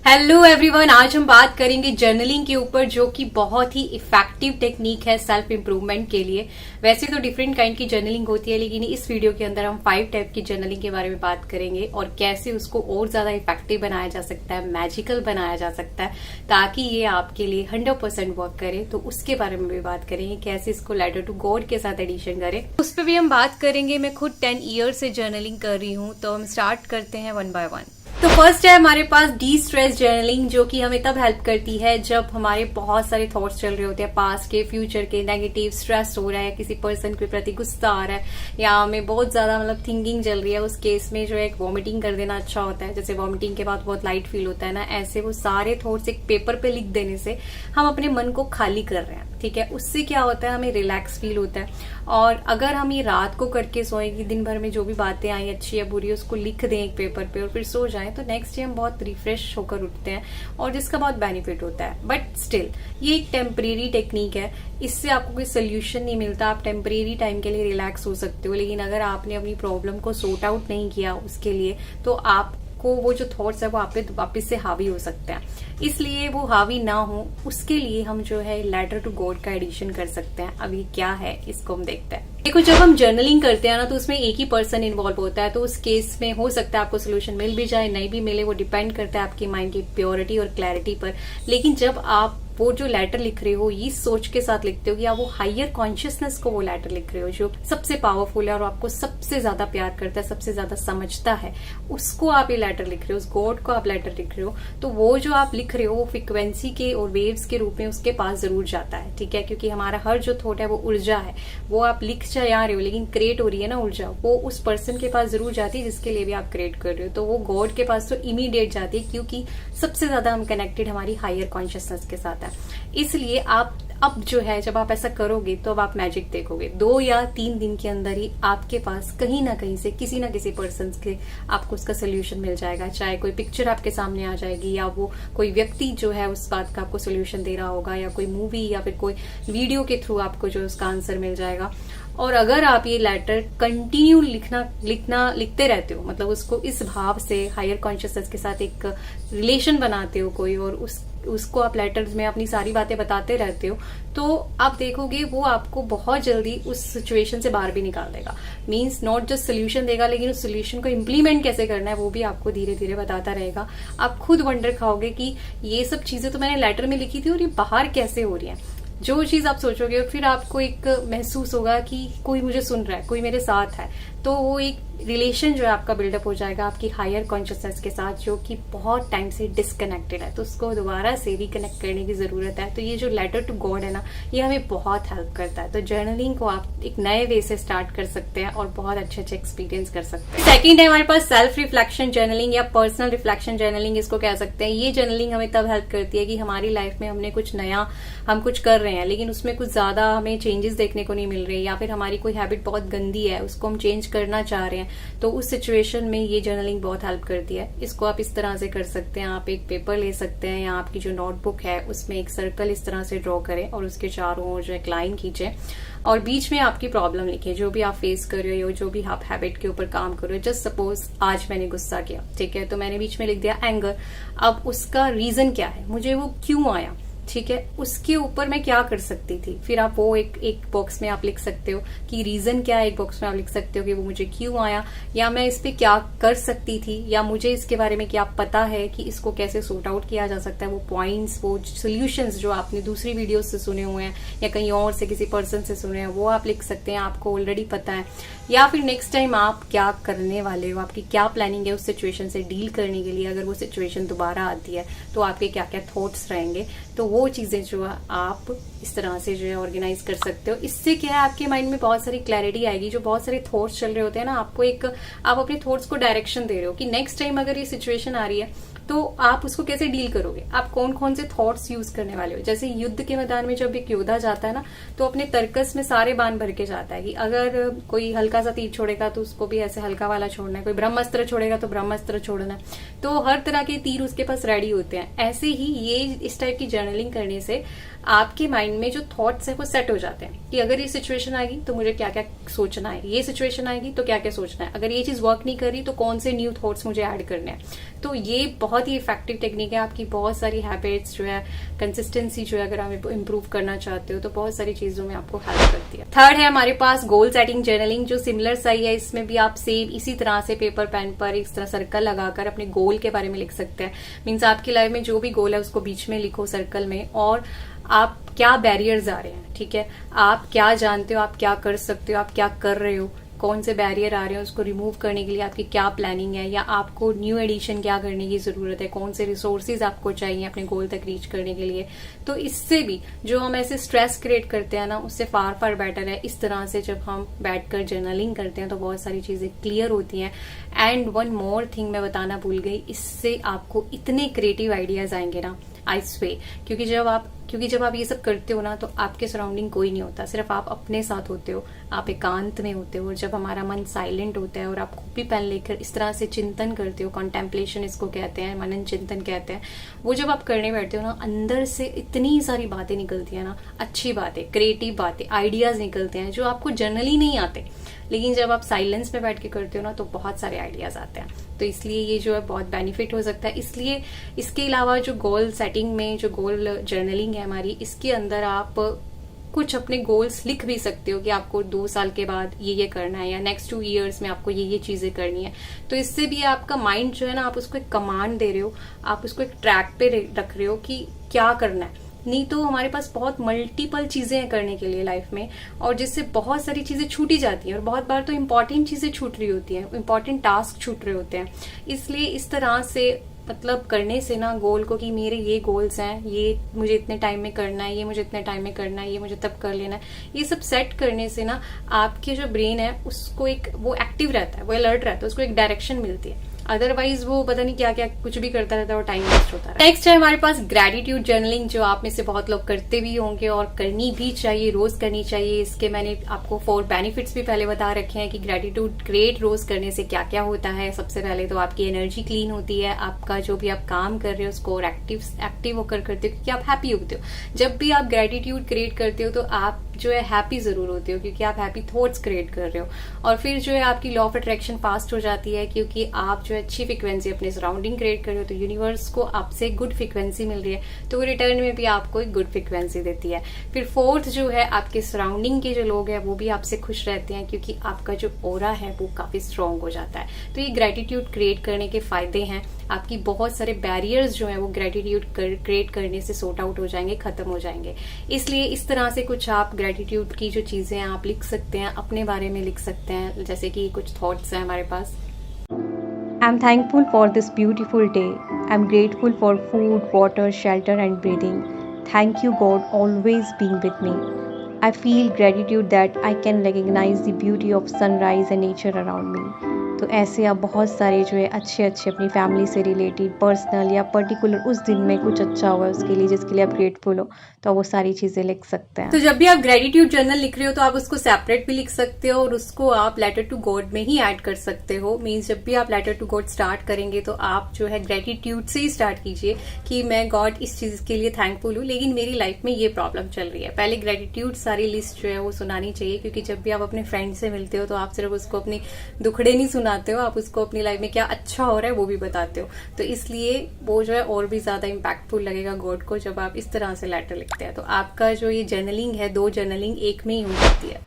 Hello everyone, आज हम बात करेंगे जर्नलिंग के ऊपर, जो कि बहुत ही इफेक्टिव टेक्निक है सेल्फ इंप्रूवमेंट के लिए। वैसे तो डिफरेंट काइंड की जर्नलिंग होती है, लेकिन इस वीडियो के अंदर हम 5 टाइप की जर्नलिंग के बारे में बात करेंगे और कैसे उसको और ज्यादा इफेक्टिव बनाया जा सकता है, मैजिकल बनाया जा सकता है, ताकि ये आपके लिए 100% वर्क करे। तो उसके बारे में भी बात करेंगे, कैसे इसको लेटर टू गॉड के साथ एडिशन करें, उस पर भी हम बात करेंगे। मैं खुद 10 ईयर से जर्नलिंग कर रही हूँ, तो हम स्टार्ट करते हैं वन बाय वन। तो फर्स्ट है हमारे पास डी स्ट्रेस जर्नलिंग, जो कि हमें तब हेल्प करती है जब हमारे बहुत सारे थॉट्स चल रहे होते हैं, पास्ट के, फ्यूचर के, नेगेटिव, स्ट्रेस हो रहा है, किसी पर्सन के प्रति गुस्सा आ रहा है, या हमें बहुत ज्यादा थिंकिंग चल रही है। उस केस में जो है वॉमिटिंग कर देना अच्छा होता है। जैसे वॉमिटिंग के बाद बहुत लाइट फील होता है ना, ऐसे वो सारे थॉट्स एक पेपर पे लिख देने से हम अपने मन को खाली कर रहे हैं। ठीक है, उससे क्या होता है, हमें रिलैक्स फील होता है। और अगर हम ये रात को करके सोए कि दिन भर में जो भी बातें आई, अच्छी या बुरी, उसको लिख दें एक पेपर पे और फिर सो जाएं, तो नेक्स्ट डे हम बहुत रिफ्रेश होकर उठते हैं और जिसका बहुत बेनिफिट होता है। बट स्टिल ये एक टेम्परेरी टेक्निक है, इससे आपको कोई सोल्यूशन नहीं मिलता। आप टेम्परेरी टाइम के लिए रिलैक्स हो सकते हो, लेकिन अगर आपने अपनी प्रॉब्लम को सॉर्ट आउट नहीं किया उसके लिए, तो आपको वो जो थॉट्स है वो आप पे वापस से हावी हो सकते हैं। इसलिए वो हावी ना हो, उसके लिए हम जो है लेटर टू गॉड का एडिशन कर सकते हैं। अब ये क्या है, इसको हम देखते हैं। देखो, जब हम जर्नलिंग करते हैं ना, तो उसमें एक ही पर्सन इन्वॉल्व होता है। तो उस केस में हो सकता है आपको सोल्यूशन मिल भी जाए, नहीं भी मिले, वो डिपेंड करता है आपकी माइंड की प्योरिटी और क्लैरिटी पर। लेकिन जब आप वो जो लेटर लिख रहे हो, ये सोच के साथ लिखते हो कि आप वो हायर कॉन्शियसनेस को वो लेटर लिख रहे हो, जो सबसे पावरफुल है और आपको सबसे ज्यादा प्यार करता है, सबसे ज्यादा समझता है, उसको आप ये लेटर लिख रहे हो, उस गॉड को आप लेटर लिख रहे हो। तो वो जो आप लिख रहे हो वो फ्रिक्वेंसी के और वेव्स के रूप में उसके पास जरूर जाता है। ठीक है, क्योंकि हमारा हर जो थॉट है वो ऊर्जा है। वो आप लिख जा रहे हो, लेकिन क्रिएट हो रही है ना ऊर्जा, वो उस पर्सन के पास जरूर जाती है जिसके लिए भी आप क्रिएट कर रहे हो। तो वो गॉड के पास तो इमीडिएट जाती है, क्योंकि सबसे ज्यादा हम कनेक्टेड हमारी हायर कॉन्शियसनेस के साथ है। इसलिए आप अब जो है, जब आप ऐसा करोगे तो अब आप मैजिक देखोगे। 2 या 3 दिन के अंदर ही आपके पास कहीं ना कहीं से किसी ना किसी पर्सन के आपको उसका सोल्यूशन मिल जाएगा। चाहे कोई पिक्चर आपके सामने आ जाएगी, या वो कोई व्यक्ति जो है उस बात का आपको सोल्यूशन दे रहा होगा, या कोई मूवी या फिर कोई वीडियो के थ्रू आपको जो उसका आंसर मिल जाएगा। और अगर आप ये लेटर कंटिन्यू लिखते रहते हो, उसको इस भाव से हायर कॉन्शियसनेस के साथ एक रिलेशन बनाते हो कोई, और उसको आप लेटर्स में अपनी सारी बातें बताते रहते हो, तो आप देखोगे वो आपको बहुत जल्दी उस सिचुएशन से बाहर भी निकाल देगा। मीन्स नॉट जस्ट सोल्यूशन देगा, लेकिन उस सोल्यूशन को इम्प्लीमेंट कैसे करना है वो भी आपको धीरे धीरे बताता रहेगा। आप खुद वंडर खाओगे कि ये सब चीजें तो मैंने लेटर में लिखी थी और ये बाहर कैसे हो रही है। जो चीज आप सोचोगे, फिर आपको एक महसूस होगा कि कोई मुझे सुन रहा है, कोई मेरे साथ है। तो वो एक रिलेशन जो है आपका बिल्डअप हो जाएगा आपकी हायर कॉन्शियसनेस के साथ, जो कि बहुत टाइम से डिस्कनेक्टेड है। तो उसको दोबारा से रिकनेक्ट करने की जरूरत है। तो ये जो लेटर टू गॉड है ना, ये हमें बहुत हेल्प करता है। तो जर्नलिंग को आप एक नए वे से स्टार्ट कर सकते हैं और बहुत अच्छे अच्छे एक्सपीरियंस कर सकते हैं। सेकंड है हमारे पास सेल्फ रिफ्लेक्शन जर्नलिंग, या पर्सनल रिफ्लेक्शन जर्नलिंग इसको कह सकते हैं। ये जर्नलिंग हमें तब हेल्प करती है कि हमारी लाइफ में हमने कुछ नया, हम कुछ कर रहे हैं, लेकिन उसमें कुछ ज्यादा हमें चेंजेस देखने को नहीं मिल रहे, या फिर हमारी कोई हैबिट बहुत गंदी है, उसको हम चेंज करना चाह रहे हैं। तो उस सिचुएशन में ये जर्नलिंग बहुत हेल्प करती है। इसको आप इस तरह से कर सकते हैं, आप एक पेपर ले सकते हैं, या आपकी जो नोटबुक है उसमें एक सर्कल इस तरह से ड्रॉ करें और उसके चारों ओर जो एक लाइन खींचे और बीच में आपकी प्रॉब्लम लिखें, जो भी आप फेस कर रहे हो, जो भी आप हैबिट के ऊपर काम कर रहे हो। जस्ट सपोज आज मैंने गुस्सा किया, ठीक है, तो मैंने बीच में लिख दिया एंगर। अब उसका रीजन क्या है, मुझे वो क्यों आया, ठीक है, उसके ऊपर मैं क्या कर सकती थी। फिर आप वो एक बॉक्स में आप लिख सकते हो कि रीजन क्या है, एक बॉक्स में आप लिख सकते हो कि वो मुझे क्यों आया, या मैं इस पे क्या कर सकती थी, या मुझे इसके बारे में क्या पता है कि इसको कैसे सॉर्ट आउट किया जा सकता है। वो पॉइंट्स, वो सोल्यूशंस जो आपने दूसरी वीडियो से सुने हुए हैं या कहीं और से किसी पर्सन से सुने हैं, वो आप लिख सकते हैं, आपको ऑलरेडी पता है। या फिर नेक्स्ट टाइम आप क्या करने वाले हो, आपकी क्या प्लानिंग है उस सिचुएशन से डील करने के लिए। अगर वो सिचुएशन दोबारा आती है तो आपके क्या क्या थॉट्स रहेंगे, तो वो चीजें जो है आप इस तरह से जो है ऑर्गेनाइज कर सकते हो। इससे क्या है, आपके माइंड में बहुत सारी क्लैरिटी आएगी। जो बहुत सारे थॉट्स चल रहे होते हैं ना, आपको एक, आप अपने थॉट्स को डायरेक्शन दे रहे हो कि नेक्स्ट टाइम अगर ये सिचुएशन आ रही है तो आप उसको कैसे डील करोगे, आप कौन कौन से थॉट्स यूज करने वाले हो। जैसे युद्ध के मैदान में जब एक योद्धा जाता है ना, तो अपने तर्कस में सारे बाण भर के जाता है कि अगर कोई हल्का सा तीर छोड़ेगा तो उसको भी ऐसे हल्का वाला छोड़ना है, कोई ब्रह्मास्त्र छोड़ेगा तो ब्रह्मास्त्र छोड़ना है। तो हर तरह के तीर उसके पास रेडी होते हैं। ऐसे ही ये इस टाइप की जर्नलिंग करने से आपके माइंड में जो थॉट्स है वो सेट हो जाते हैं कि अगर ये सिचुएशन आएगी तो मुझे क्या क्या सोचना है, ये सिचुएशन आएगी तो क्या क्या सोचना है, अगर ये चीज वर्क नहीं कर रही तो कौन से न्यू थॉट्स मुझे ऐड करने हैं। तो ये बहुत ही इफेक्टिव टेक्निक है। आपकी बहुत सारी हैबिट्स जो है, कंसिस्टेंसी जो है, अगर आप इम्प्रूव करना चाहते हो तो बहुत सारी चीजों में आपको हेल्प करती है। थर्ड है हमारे पास गोल सेटिंग जर्नलिंग, जो सिमिलर सही है। इसमें भी आप सेम इसी तरह से पेपर पेन पर इस तरह सर्कल लगाकर अपने गोल के बारे में लिख सकते हैं। मीन्स आपकी लाइफ में जो भी गोल है उसको बीच में लिखो सर्कल में, और आप क्या बैरियर्स आ रहे हैं, ठीक है, आप क्या जानते हो, आप क्या कर सकते हो, आप क्या कर रहे हो, कौन से बैरियर आ रहे हैं, उसको रिमूव करने के लिए आपकी क्या प्लानिंग है, या आपको न्यू एडिशन क्या करने की जरूरत है, कौन से रिसोर्सेज आपको चाहिए अपने गोल तक रीच करने के लिए। तो इससे भी जो हम ऐसे स्ट्रेस क्रिएट करते हैं ना, उससे फार फार बेटर है इस तरह से जब हम बैठकर जर्नलिंग करते हैं तो बहुत सारी चीजें क्लियर होती हैं। एंड वन मोर थिंग मैं बताना भूल गई, इससे आपको इतने क्रिएटिव आइडियाज आएंगे ना, आई स्वे, क्योंकि जब आप ये सब करते हो ना तो आपके सराउंडिंग कोई नहीं होता, सिर्फ आप अपने साथ होते हो, आप एकांत में होते हो। और जब हमारा मन साइलेंट होता है और आप कॉपी पेन लेकर इस तरह से चिंतन करते हो, कॉन्टेम्पलेशन इसको कहते हैं, मनन चिंतन कहते हैं, वो जब आप करने बैठते हो ना, अंदर से इतनी सारी बातें निकलती है ना, अच्छी बातें, क्रिएटिव बातें, आइडियाज निकलते हैं जो आपको जनरली नहीं आते, लेकिन जब आप साइलेंस में बैठ के करते हो ना तो बहुत सारे आइडियाज आते हैं। तो इसलिए ये जो है बहुत बेनिफिट हो सकता है। इसलिए इसके अलावा जो गोल सेटिंग में जो गोल जर्नलिंग है हमारी, इसके अंदर आप कुछ अपने गोल्स लिख भी सकते हो कि आपको 2 साल के बाद ये करना है, या नेक्स्ट 2 ईयर्स में आपको ये चीजें करनी है। तो इससे भी आपका माइंड जो है ना, आप उसको एक कमांड दे रहे हो, आप उसको एक ट्रैक पे रख रहे हो कि क्या करना है। नहीं तो हमारे पास बहुत मल्टीपल चीजें हैं करने के लिए लाइफ में, और जिससे बहुत सारी चीजें छूटी जाती हैं, और बहुत बार तो इंपॉर्टेंट चीजें छूट रही होती हैं, इंपॉर्टेंट टास्क छूट रहे होते हैं। इसलिए इस तरह से मतलब करने से ना गोल को, कि मेरे ये गोल्स हैं, ये मुझे इतने टाइम में करना है, ये मुझे इतने टाइम में करना है, ये मुझे तब कर लेना है, ये सब सेट करने से ना आपके जो ब्रेन है उसको एक वो एक्टिव रहता है, वो अलर्ट रहता है, उसको एक डायरेक्शन मिलती है। अदरवाइज वो पता नहीं क्या क्या कुछ भी करता रहता है और टाइम वेस्ट होता है। नेक्स्ट है हमारे पास ग्रेटिट्यूड जर्नलिंग, जो आप में से बहुत लोग करते भी होंगे और करनी भी चाहिए, रोज करनी चाहिए। इसके मैंने आपको 4 बेनिफिट्स भी पहले बता रखे हैं कि ग्रेटिट्यूड क्रिएट रोज करने से क्या क्या होता है। सबसे पहले तो आपकी एनर्जी क्लीन होती है, आपका जो भी आप काम कर रहे हो उसको एक्टिव होकर करते हो, क्योंकि आप हैप्पी होते हो। जब भी आप ग्रेटिट्यूड क्रिएट करते हो तो आप जो है हैप्पी जरूर होते हो, क्योंकि आप हैप्पी थॉट्स क्रिएट कर रहे हो। और फिर जो है आपकी लॉ ऑफ अट्रैक्शन फास्ट हो जाती है, क्योंकि आप जो है अच्छी फ्रिक्वेंसी अपने सराउंडिंग क्रिएट कर रहे हो, तो यूनिवर्स को आपसे गुड फ्रिक्वेंसी मिल रही है, तो वो रिटर्न में भी आपको एक गुड फ्रिक्वेंसी देती है। फिर 4th जो है, आपके सराउंडिंग के जो लोग हैं वो भी आपसे खुश रहते हैं, क्योंकि आपका जो ऑरा है वो काफी स्ट्रांग हो जाता है। तो ये ग्रेटिट्यूड क्रिएट करने के फायदे हैं। आपकी बहुत सारे बैरियर्स जो है वो ग्रेटिट्यूड क्रिएट करने से सॉर्ट आउट हो जाएंगे, खत्म हो जाएंगे। इसलिए इस तरह से कुछ आप ग्रेटिट्यूड की जो चीजें हैं आप लिख सकते हैं, अपने बारे में लिख सकते हैं। जैसे कि कुछ थॉट्स हैं हमारे पास। I am thankful for this beautiful day. I am grateful for food, water, shelter and breathing. Thank you God always being with me. I feel gratitude that I can recognize the beauty of sunrise and nature around me. तो ऐसे आप बहुत सारे जो है अच्छे अपनी family से रिलेटेड, पर्सनल या पर्टिकुलर उस दिन में कुछ अच्छा हुआ उसके लिए, जिसके लिए आप ग्रेटफुल हो, तो वो सारी चीजें लिख सकते हैं। तो जब भी आप ग्रेटिट्यूड जर्नल लिख रहे हो तो आप उसको सेपरेट भी लिख सकते हो, और उसको आप लेटर टू गॉड में ही ऐड कर सकते हो। मीन्स जब भी आप लेटर टू गॉड स्टार्ट करेंगे तो आप जो है ग्रेटिट्यूड से ही स्टार्ट कीजिए कि मैं गॉड इस चीज के लिए थैंकफुल हूँ, लेकिन मेरी लाइफ में ये प्रॉब्लम चल रही है। पहले ग्रेटिट्यूड सारी लिस्ट जो है वो सुनानी चाहिए, क्योंकि जब भी आप अपने फ्रेंड से मिलते हो तो आप सिर्फ उसको अपनी दुखड़े नहीं सुनाते हो, आप उसको अपनी लाइफ में क्या अच्छा हो रहा है वो भी बताते हो। तो इसलिए वो जो है और भी ज्यादा इम्पैक्टफुल लगेगा गॉड को जब आप इस तरह से लेटर लिखते हैं। तो आपका जो ये जर्नलिंग है, 2 जर्नलिंग एक में ही हो जाती है।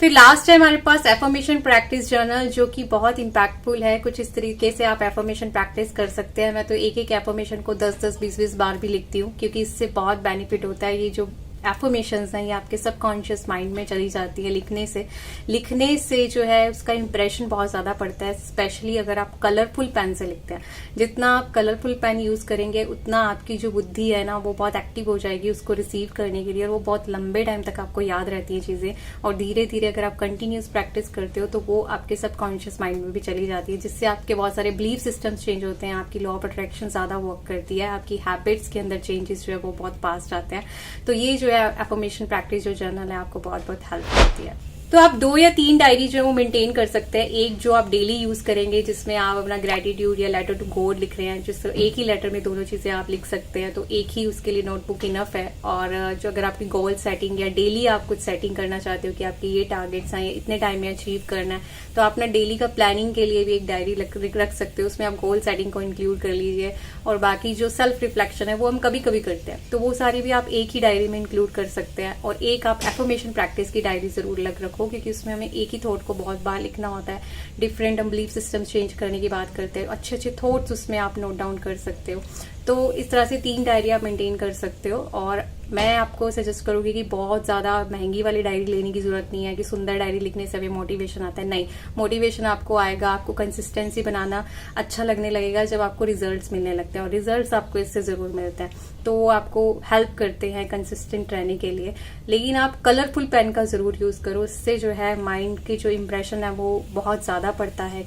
फिर लास्ट है हमारे पास एफर्मेशन प्रैक्टिस जर्नल, जो कि बहुत इम्पैक्टफुल है। कुछ इस तरीके से आप एफर्मेशन प्रैक्टिस कर सकते हैं। मैं तो एक एफर्मेशन को 10-10, 20-20 बार भी लिखती हूँ, क्योंकि इससे बहुत बेनिफिट होता है। ये जो एफर्मेशंस हैं ये आपके सबकॉन्शियस माइंड में चली जाती है लिखने से जो है उसका इंप्रेशन बहुत ज्यादा पड़ता है, स्पेशली अगर आप कलरफुल पेन से लिखते हैं। जितना आप कलरफुल पेन यूज करेंगे उतना आपकी जो बुद्धि है ना वो बहुत एक्टिव हो जाएगी उसको रिसीव करने के लिए, और वो बहुत लंबे टाइम तक आपको याद रहती है चीजें। और धीरे धीरे अगर आप कंटिन्यूस प्रैक्टिस करते हो तो वो आपके सबकॉन्शियस माइंड में भी चली जाती है, जिससे आपके बहुत सारे बिलीफ सिस्टम्स चेंज होते हैं, आपकी लॉ ऑफ अट्रैक्शन ज्यादा वर्क करती है, आपकी हैबिट्स के अंदर चेंजेस जो है वो बहुत फास्ट आते हैं। तो ये जो है एफर्मेशन प्रैक्टिस जो जर्नल है आपको बहुत बहुत हेल्प करती है। तो आप 2 या 3 डायरी जो है वो मेंटेन कर सकते हैं। एक जो आप डेली यूज करेंगे जिसमें आप अपना ग्रेटिट्यूड या लेटर टू गॉड लिख रहे हैं, जिस एक ही लेटर में दोनों चीजें आप लिख सकते हैं, तो एक ही उसके लिए नोटबुक इनफ है। और जो अगर आपकी गोल सेटिंग या डेली आप कुछ सेटिंग करना चाहते हो कि आपके ये टारगेट्स हैं, इतने टाइम में अचीव करना है, तो आप अपना डेली का प्लानिंग के लिए भी एक डायरी रख सकते हो। उसमें आप गोल सेटिंग को इंक्लूड कर लीजिए और बाकी जो सेल्फ रिफ्लेक्शन है वो हम कभी कभी करते हैं, तो वो सारी भी आप एक ही डायरी में इंक्लूड कर सकते हैं। और एक आप एफर्मेशन प्रैक्टिस की डायरी जरूर रखो, क्योंकि उसमें हमें एक ही थॉट को बहुत बार लिखना होता है। डिफरेंट हम बिलीफ सिस्टम चेंज करने की बात करते हैं, अच्छे अच्छे थॉट्स उसमें आप नोट डाउन कर सकते हो। तो इस तरह से 3 डायरी आप मेंटेन कर सकते हो। और मैं आपको सजेस्ट करूंगी कि बहुत ज्यादा महंगी वाली डायरी लेने की जरूरत नहीं है कि सुंदर डायरी लिखने से हमें मोटिवेशन आता है। नहीं, मोटिवेशन आपको आएगा, आपको कंसिस्टेंसी बनाना अच्छा लगने लगेगा जब आपको रिजल्ट्स मिलने लगते हैं, और रिजल्ट्स आपको इससे जरूर मिलते हैं, तो वो आपको हेल्प करते हैं कंसिस्टेंट रहने के लिए। लेकिन आप कलरफुल पेन का जरूर यूज करो, इससे जो है माइंड की जो इम्प्रेशन है वो बहुत ज्यादा पड़ता है।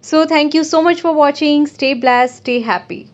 So thank you so much for watching. Stay blessed, stay happy.